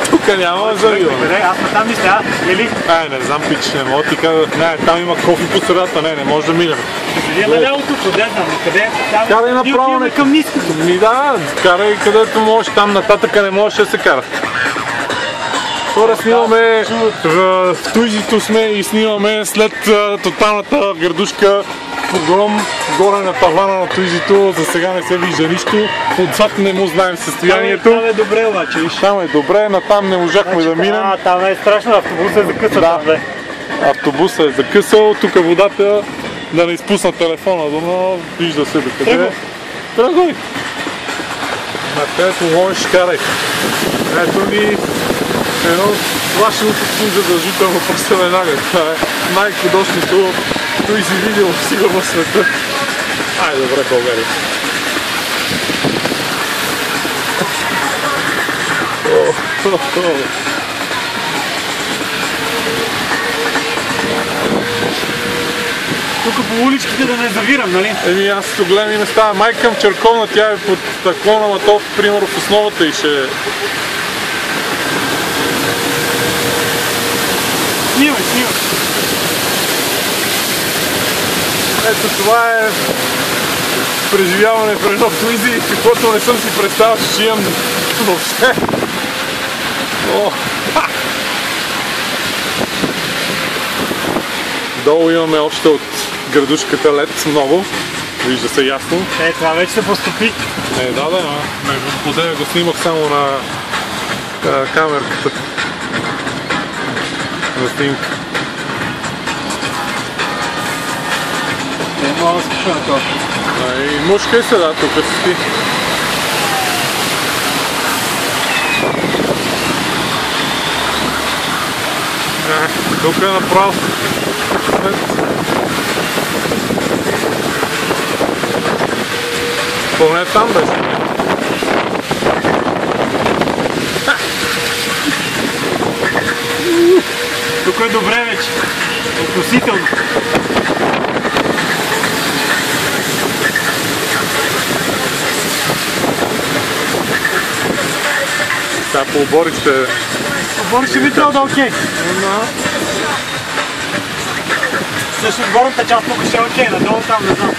Тук няма да завиваме. Аз на там не става, или? Не знам, пич, не мога ти кажа. Не, там има кофи по средата, не може да минем. Вие наляво тук, къде знам, къде? Карай направо към ниското. Да, карай където можеш, там нататъка не можеш да се кара. Хора, снимаме в Туизито сме и снимаме след тоталната градушка погром горе на тавана на Туизито. За сега не се вижда нищо, отзад не му знаем състоянието. Там е добре обаче, виж. Там е добре, натам не можахме да минем. Там е страшно, автобусът е закъсал. Да, автобусът е закъсал, тук водата да не изпусна телефона, но вижда се докъде. Тръгвай! На където можеш, карай. Ето ни едно плашеното задължително просто веднага. Това е най-художното Туизи видео сигурно в света. Ай, добре, България. Тук по уличките да не завирам, нали? Аз тук гледам и не става. Майкам черковна, тя е под таклона, ама то, примерно, в основата и ще... Снимай. Ето това е преживяване при едно Туизи, каквото не съм си представил, че ще имам въобще. Долу имаме още от градушката лед много, вижда се ясно. Това вече се поступи. Подея го снимах само на камерката на снимка. Мога да скиша на това. И мушкай се, да, тук си ти. Тук е направо. Поне там беше. Тук е добре вече. Относително. Сега по оборище... Оборище би трябвало да е окей. Също горната част тук ще е окей, надолу там не знам.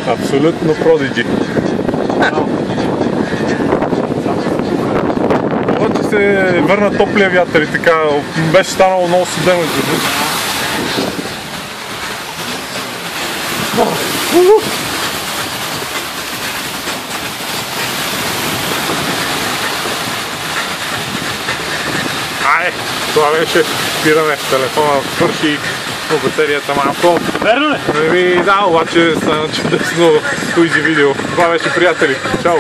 Абсолютно продиджи. Обаче се върна топлия вятър и така, беше станало много студено. Това беше спиране. Телефона свърши, но батерията малко. Верно ли? Да, обаче стана чудесно Туизи видео. Това беше, приятели. Чао!